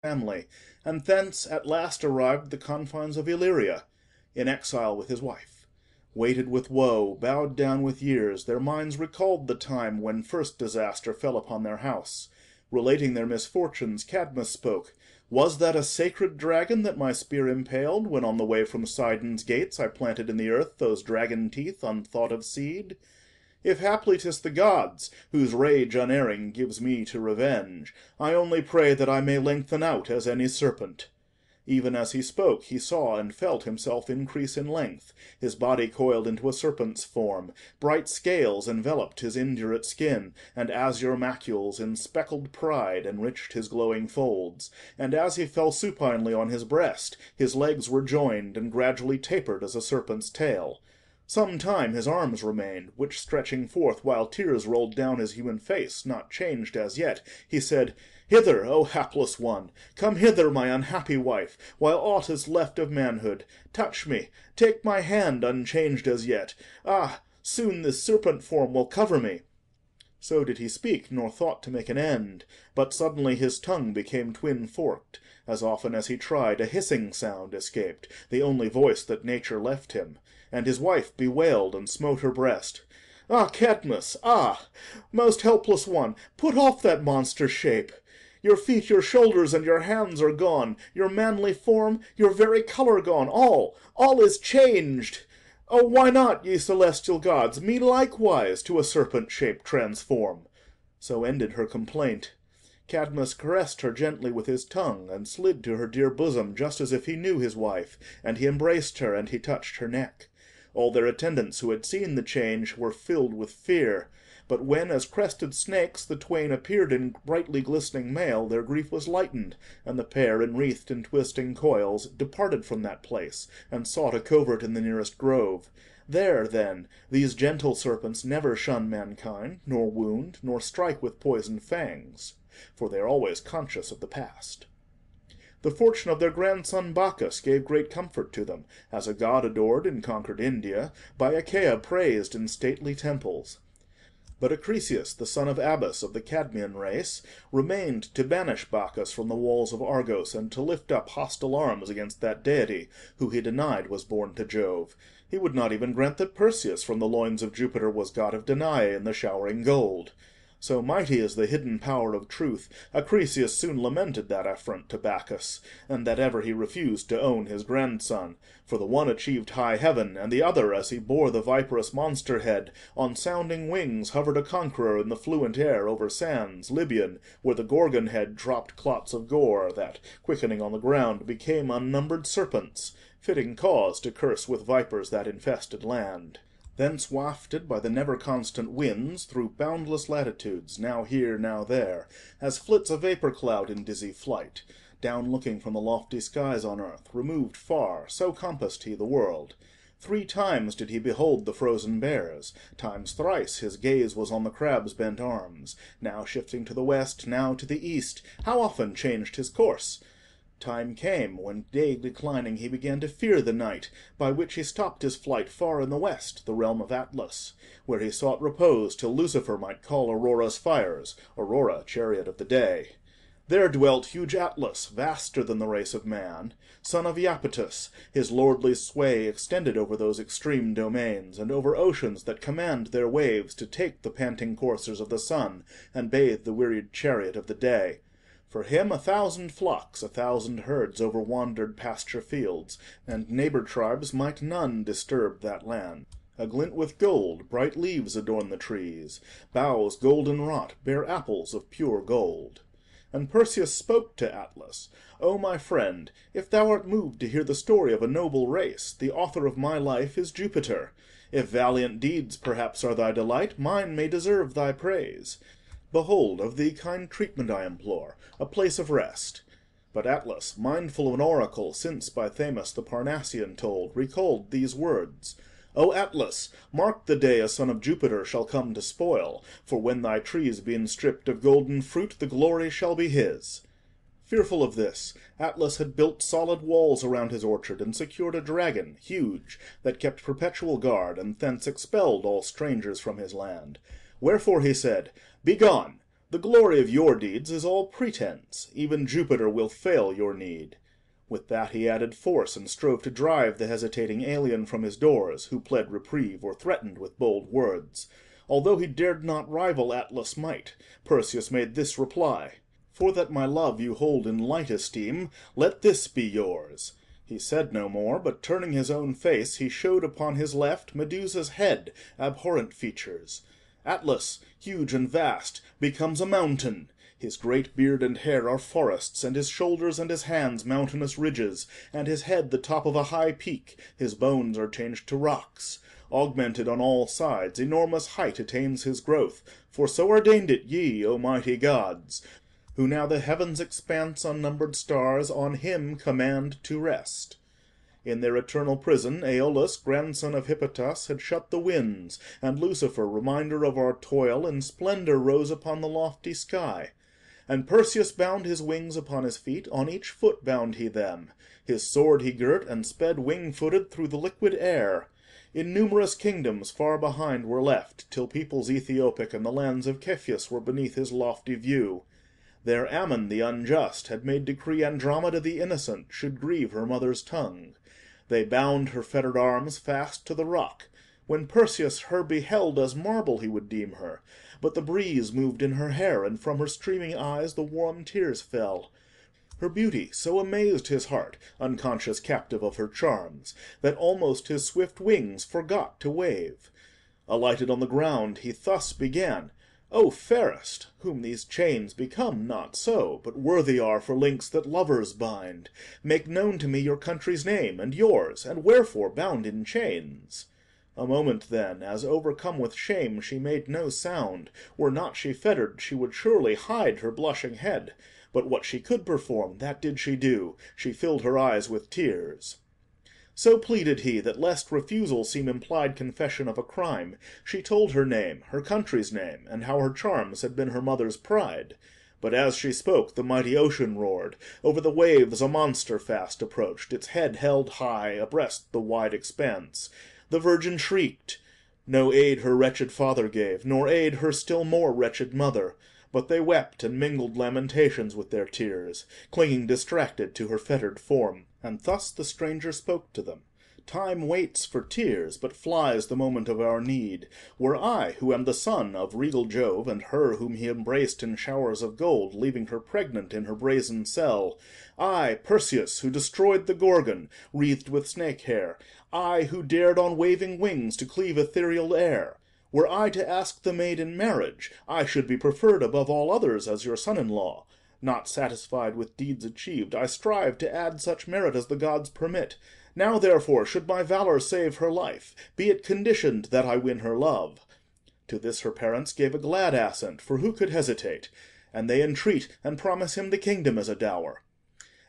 family, and thence at last arrived the confines of Illyria, in exile with his wife. Weighted with woe, bowed down with years, their minds recalled the time when first disaster fell upon their house. Relating their misfortunes, Cadmus spoke. "Was that a sacred dragon that my spear impaled, when on the way from Sidon's gates I planted in the earth those dragon teeth, unthought of seed? If haply 'tis the gods, whose rage unerring gives me to revenge, I only pray that I may lengthen out as any serpent." Even as he spoke, he saw and felt himself increase in length. His body coiled into a serpent's form. Bright scales enveloped his indurate skin, and azure macules in speckled pride enriched his glowing folds. And as he fell supinely on his breast, his legs were joined and gradually tapered as a serpent's tail. Some time his arms remained, which stretching forth, while tears rolled down his human face, not changed as yet, he said, "Hither, O hapless one! Come hither, my unhappy wife, while aught is left of manhood. Touch me, take my hand, unchanged as yet. Ah, soon this serpent form will cover me." So did he speak, nor thought to make an end. But suddenly his tongue became twin-forked. As often as he tried, a hissing sound escaped, the only voice that nature left him. And his wife bewailed and smote her breast. "Ah, Cadmus, ah! Most helpless one, put off that monster shape! Your feet, your shoulders, and your hands are gone, your manly form, your very colour gone, all is changed! Oh, why not, ye celestial gods, me likewise to a serpent shape transform?" So ended her complaint. Cadmus caressed her gently with his tongue, and slid to her dear bosom just as if he knew his wife, and he embraced her, and he touched her neck. All their attendants who had seen the change were filled with fear. But when, as crested snakes, the twain appeared in brightly glistening mail, their grief was lightened, and the pair, enwreathed in twisting coils, departed from that place, and sought a covert in the nearest grove. There, then, these gentle serpents never shun mankind, nor wound, nor strike with poisoned fangs, for they are always conscious of the past. The fortune of their grandson Bacchus gave great comfort to them, as a god adored in conquered India, by Achaea praised in stately temples. But Acrisius, the son of Abas of the Cadmean race, remained to banish Bacchus from the walls of Argos, and to lift up hostile arms against that deity, who he denied was born to Jove. He would not even grant that Perseus from the loins of Jupiter was god of Danae in the showering gold. So mighty is the hidden power of truth, Acrisius soon lamented that affront to Bacchus, and that ever he refused to own his grandson. For the one achieved high heaven, and the other, as he bore the viperous monster head, on sounding wings hovered a conqueror in the fluent air over sands, Libyan, where the Gorgon head dropped clots of gore, that, quickening on the ground, became unnumbered serpents, fitting cause to curse with vipers that infested land. Thence wafted by the never-constant winds through boundless latitudes, now here, now there, as flits a vapour cloud in dizzy flight, down looking from the lofty skies on earth, removed far, so compassed he the world. 3 times did he behold the frozen bears, times thrice his gaze was on the crab's bent arms, now shifting to the west, now to the east. How often changed his course! Time came when, day declining, he began to fear the night, by which he stopped his flight far in the west, the realm of Atlas, where he sought repose till Lucifer might call Aurora's fires, Aurora, chariot of the day. There dwelt huge Atlas, vaster than the race of man, son of Iapetus. His lordly sway extended over those extreme domains, and over oceans that command their waves to take the panting coursers of the sun, and bathe the wearied chariot of the day. For him 1,000 flocks, 1,000 herds over-wandered pasture fields, and neighbour tribes might none disturb that land. Aglint with gold, bright leaves adorn the trees, boughs golden wrought bear apples of pure gold. And Perseus spoke to Atlas, "O my friend, if thou art moved to hear the story of a noble race, the author of my life is Jupiter. If valiant deeds perhaps are thy delight, mine may deserve thy praise. Behold, of thee kind treatment I implore, a place of rest." But Atlas, mindful of an oracle since by Thamus the Parnassian told, recalled these words: "O Atlas, mark the day a son of Jupiter shall come to spoil, for when thy trees be'n stripped of golden fruit, the glory shall be his." Fearful of this, Atlas had built solid walls around his orchard, and secured a dragon, huge, that kept perpetual guard, and thence expelled all strangers from his land. Wherefore he said, "Begone! The glory of your deeds is all pretense, even Jupiter will fail your need." With that he added force, and strove to drive the hesitating alien from his doors, who pled reprieve or threatened with bold words. Although he dared not rival Atlas' might, Perseus made this reply: "For that my love you hold in light esteem, let this be yours." He said no more, but turning his own face, he showed upon his left Medusa's head, abhorrent features. Atlas, huge and vast, becomes a mountain. His great beard and hair are forests, and his shoulders and his hands mountainous ridges, and his head the top of a high peak. His bones are changed to rocks. Augmented on all sides, enormous height attains his growth, for so ordained it ye, O mighty gods, who now the heavens' expanse unnumbered stars on him command to rest. In their eternal prison, Aeolus, grandson of Hippotas, had shut the winds, and Lucifer, reminder of our toil, in splendour rose upon the lofty sky. And Perseus bound his wings upon his feet, on each foot bound he them. His sword he girt, and sped wing-footed through the liquid air. Innumerous kingdoms far behind were left, till peoples Ethiopic and the lands of Cepheus were beneath his lofty view. There Ammon the unjust had made decree Andromeda the innocent should grieve her mother's tongue. They bound her fettered arms fast to the rock. When Perseus her beheld, as marble he would deem her. But the breeze moved in her hair, and from her streaming eyes the warm tears fell. Her beauty so amazed his heart, unconscious captive of her charms, that almost his swift wings forgot to wave. Alighted on the ground, he thus began: "O fairest, whom these chains become not so, but worthy are for links that lovers bind, make known to me your country's name, and yours, and wherefore bound in chains." A moment then, as overcome with shame, she made no sound. Were not she fettered, she would surely hide her blushing head. But what she could perform, that did she do. She filled her eyes with tears. So pleaded he, that lest refusal seem implied confession of a crime, she told her name, her country's name, and how her charms had been her mother's pride. But as she spoke, the mighty ocean roared. Over the waves a monster fast approached, its head held high abreast the wide expanse. The virgin shrieked. No aid her wretched father gave, nor aid her still more wretched mother. But they wept and mingled lamentations with their tears, clinging distracted to her fettered form. And thus the stranger spoke to them: "Time waits for tears, but flies the moment of our need. Were I, who am the son of regal Jove, and her whom he embraced in showers of gold, leaving her pregnant in her brazen cell, I, Perseus, who destroyed the Gorgon, wreathed with snake hair, I, who dared on waving wings to cleave ethereal air, were I to ask the maid in marriage, I should be preferred above all others as your son-in-law. Not satisfied with deeds achieved, I strive to add such merit as the gods permit. Now, therefore, should my valour save her life, be it conditioned that I win her love." To this her parents gave a glad assent, for who could hesitate? And they entreat and promise him the kingdom as a dower.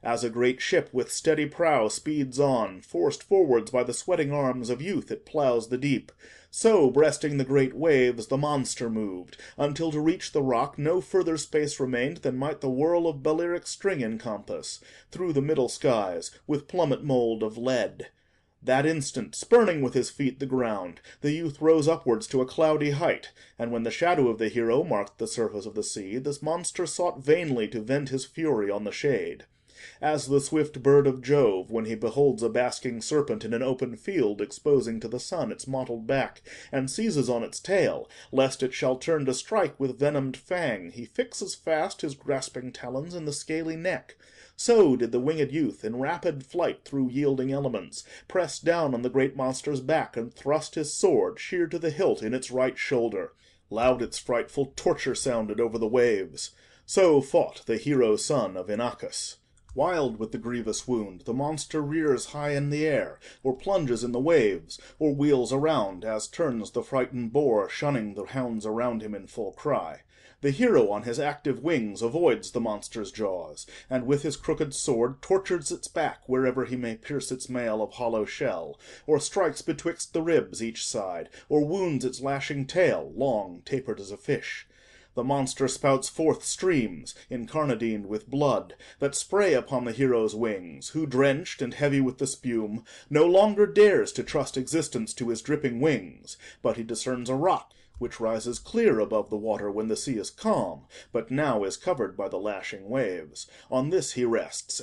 As a great ship with steady prow speeds on, forced forwards by the sweating arms of youth it ploughs the deep, so, breasting the great waves, the monster moved, until to reach the rock no further space remained than might the whirl of Balearic string encompass, through the middle skies, with plummet mould of lead. That instant, spurning with his feet the ground, the youth rose upwards to a cloudy height, and when the shadow of the hero marked the surface of the sea, this monster sought vainly to vent his fury on the shade. As the swift bird of Jove, when he beholds a basking serpent in an open field exposing to the sun its mottled back, and seizes on its tail, lest it shall turn to strike with venomed fang, he fixes fast his grasping talons in the scaly neck. So did the winged youth, in rapid flight through yielding elements, press down on the great monster's back, and thrust his sword, sheer to the hilt, in its right shoulder. Loud its frightful torture sounded over the waves. So fought the hero son of Inachus. Wild with the grievous wound, the monster rears high in the air, or plunges in the waves, or wheels around, as turns the frightened boar, shunning the hounds around him in full cry. The hero on his active wings avoids the monster's jaws, and with his crooked sword tortures its back wherever he may pierce its mail of hollow shell, or strikes betwixt the ribs each side, or wounds its lashing tail, long, tapered as a fish. The monster spouts forth streams, incarnadined with blood, that spray upon the hero's wings, who, drenched and heavy with the spume, no longer dares to trust existence to his dripping wings, but he discerns a rock, which rises clear above the water when the sea is calm, but now is covered by the lashing waves. On this he rests,